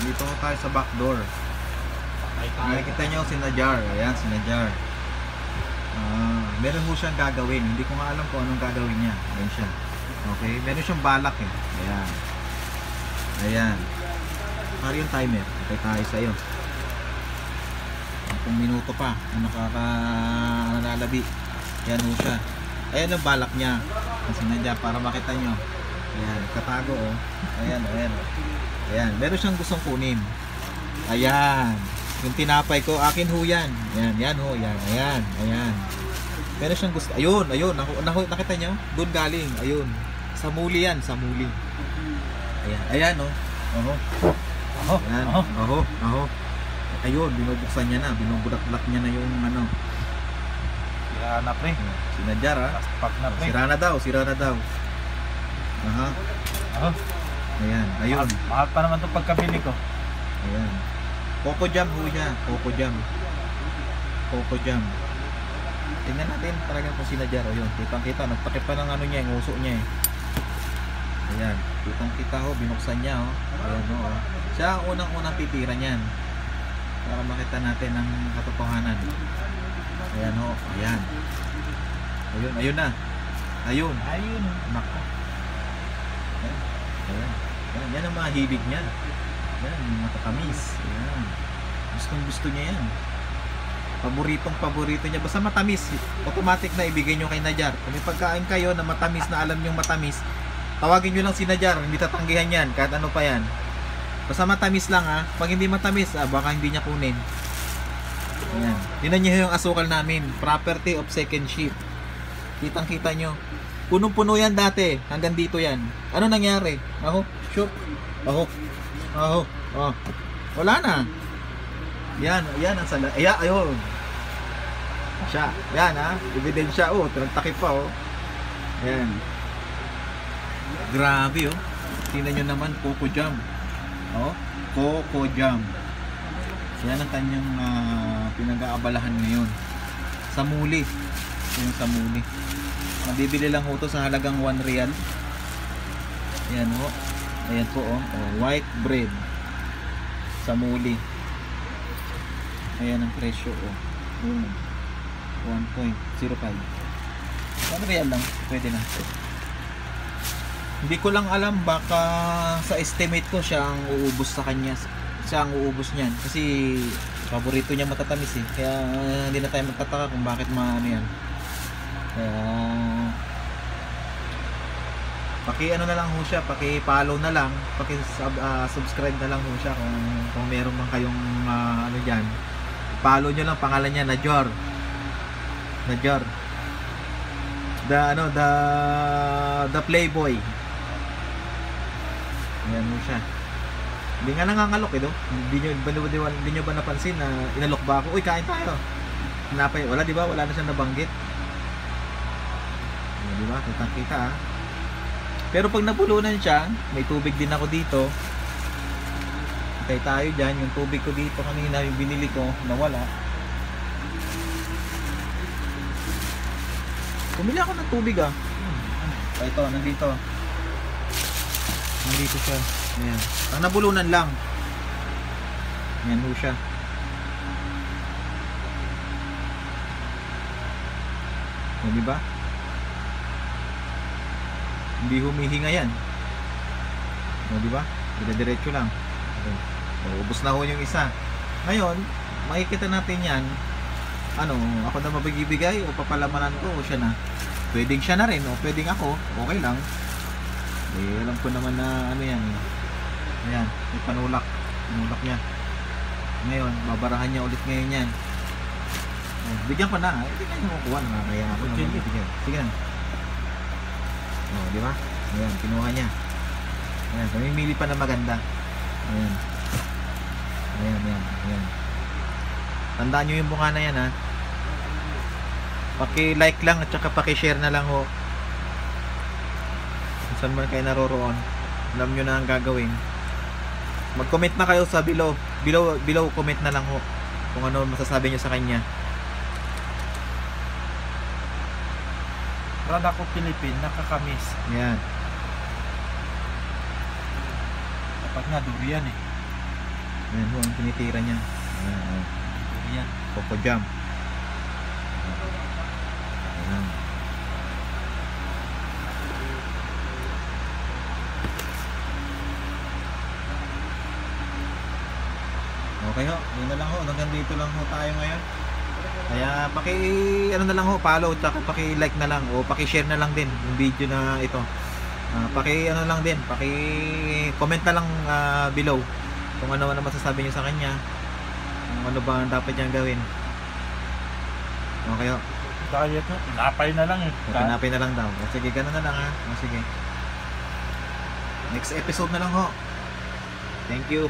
Dito tayo sa back door. Nakikita nyo si Najar. Ayan, si Najar. Meron ho siyang gagawin. Hindi ko nga alam kung anong gagawin niya. Ayan siya. Okay, meron siyang balak eh. Ayan. Ayan. Pari yung timer. Okay tayo sa iyo. 10 minuto pa. Nakalalabi. Ayan ho siya. Ayan ang balak niya. Kasi nandiyan para makita nyo. Ayan, katago oh. Ayan, ayan. Ayan, meron siyang gustong kunin. Ayan. Yung tinapay ko, akin ho yan. Ayan, yan ho, yan. Ayan, ayan. Meron siyang gusto. Ayun, ayun. Nakita nyo? Doon galing. Ayun. Sa muli yan, sa muli. Ayan, ayan oh. Oho. Oho. Ayan. Oho, oho. Ayun, binubuksan niya na. Binubulat-bulat niya na yung ano. Sira na pre. Si Najar ha. Pag na pre. Sira na daw, sira na daw. Aha. Oh. Ayan, ayun. Mahal pa naman itong pagkabili ko. Ayan. Coco jam ho siya. Coco jam. Coco jam. Tingnan natin talaga kung si Najar. Ayun, kitang-kita. Nagtakip pa ng ano niya, yung uso niya eh. Ayan, kitang-kita ho. Binuksan niya oh. Ayan ho. Oh. Siya ang unang-unang titira niyan. Para makita natin ang katotohanan. Ayan ho. Ayan. Ayun, ayun na. Ayun. Ayun. Nako. Ayan. Ayan. Ayan. Yan ang mga hilig niya. Yan, yung matatamis. Ayan. Gustong gusto niya yan. Paboritong paborito niya. Basta matamis, automatic na ibigay nyo kay Najar. Kung may pagkain kayo na matamis, na alam nyo matamis, tawagin nyo lang si Najar. Hindi tatanggihan yan, kahit ano pa yan. Basta matamis lang ha. Pag hindi matamis, baka hindi niya kunin. Ayan. Tingnan nyo yung asukal namin. Property of second shift. Kitang kita nyo. Punong-puno yan dati. Hanggang dito yan. Ano nangyari? Aho, shoot. Aho. Aho. Oh. Wala na. Yan, yan ang sala. Ayun. Siya. Yan ha. Ebidensya. Oh, takip pa oh. Ayan. Grabe oh. Tingnan nyo naman, Coco jam. Oh, Coco jam. Yan ang kanyang pinag-aabalahan ngayon. Sa muli. Yung sa muli. Mabibili lang ho to sa halagang 1 real. Ayan ho. Ayan po oh. White bread. Sa muli. Ayan ang presyo oh. 1.05. 1 real lang. Pwede na. Hindi ko lang alam, baka sa estimate ko siya ang uubos sa kanya. Siya ang uubos niyan kasi paborito niya matatamis eh. Kaya hindi na tayo magtataka kung bakit maano yan. Kaya paki-ano na lang ho siya, paki-follow na lang, paki-subscribe na lang ho siya kung meron man kayong ano diyan. Follow niyo lang, pangalan niya Najar. Najar. The Playboy. Ayan mo siya. Hindi nga nangangalok eh do. Hindi nyo ba napansin na inalok ba ako? Uy, kain tayo. Napay, wala di ba? Wala na siyang nabanggit. Ayan, di ba? Kitang-kita ah. Pero pag nabulunan siya, may tubig din ako dito. Hintay tayo dyan. Yung tubig ko dito kanina, yung binili ko, nawala. Pumili ako ng tubig ah. Ito, nandito. Nandito siya. Ayan. Ang nabulunan lang. Ayan ho siya. O, diba? Hindi humihinga yan. O, diba? Diretso lang. Okay. O, ubos na ho yung isa. Ngayon, makikita natin yan. Ano, ako na mabigibigay o papalamanan ko o siya na. Pwedeng siya na rin o pwedeng ako. Okay lang. Eh, alam ko naman na ano yan. Ayan, may panulak. Panulak niya. Ngayon, babarahan niya ulit ngayon yan. Oh, bigyan ko na. Hindi ka niya makuha na. Kaya ako naman bibigyan. Sige na. Oh, di ba? Ayan, kinuha niya. Ayan, mamimili pa na maganda. Ayan. Ayan, ayan, ayan. Tandaan nyo yung bunga na yan ha. Paki-like lang at saka paki-share na lang ho. Saan man kayo naroroon, alam nyo na ang gagawin. Mag-comment na kayo sa below comment na lang ho kung ano masasabi nyo sa kanya. Product of Philippine, nakakamis. Yan. Dapat nga durian eh. Ayan ho, ang tinitira niya. Ayan, oh. Yan. Coco jam. Ayan. Okay ho, yun na lang ho. Hanggang dito lang ho tayo ngayon. Kaya ano na lang ho, follow at paki-like na lang o paki-share na lang din yung video na ito. Ano lang din, paki-comment na lang below kung ano na masasabi niyo sa kanya. Kung ano ba ang dapat niyang gawin. Okay ho. Diet na. Tinapay na lang eh. Pinapay na lang daw. O, sige, ganun na lang ha. O, sige. Next episode na lang ho. Thank you.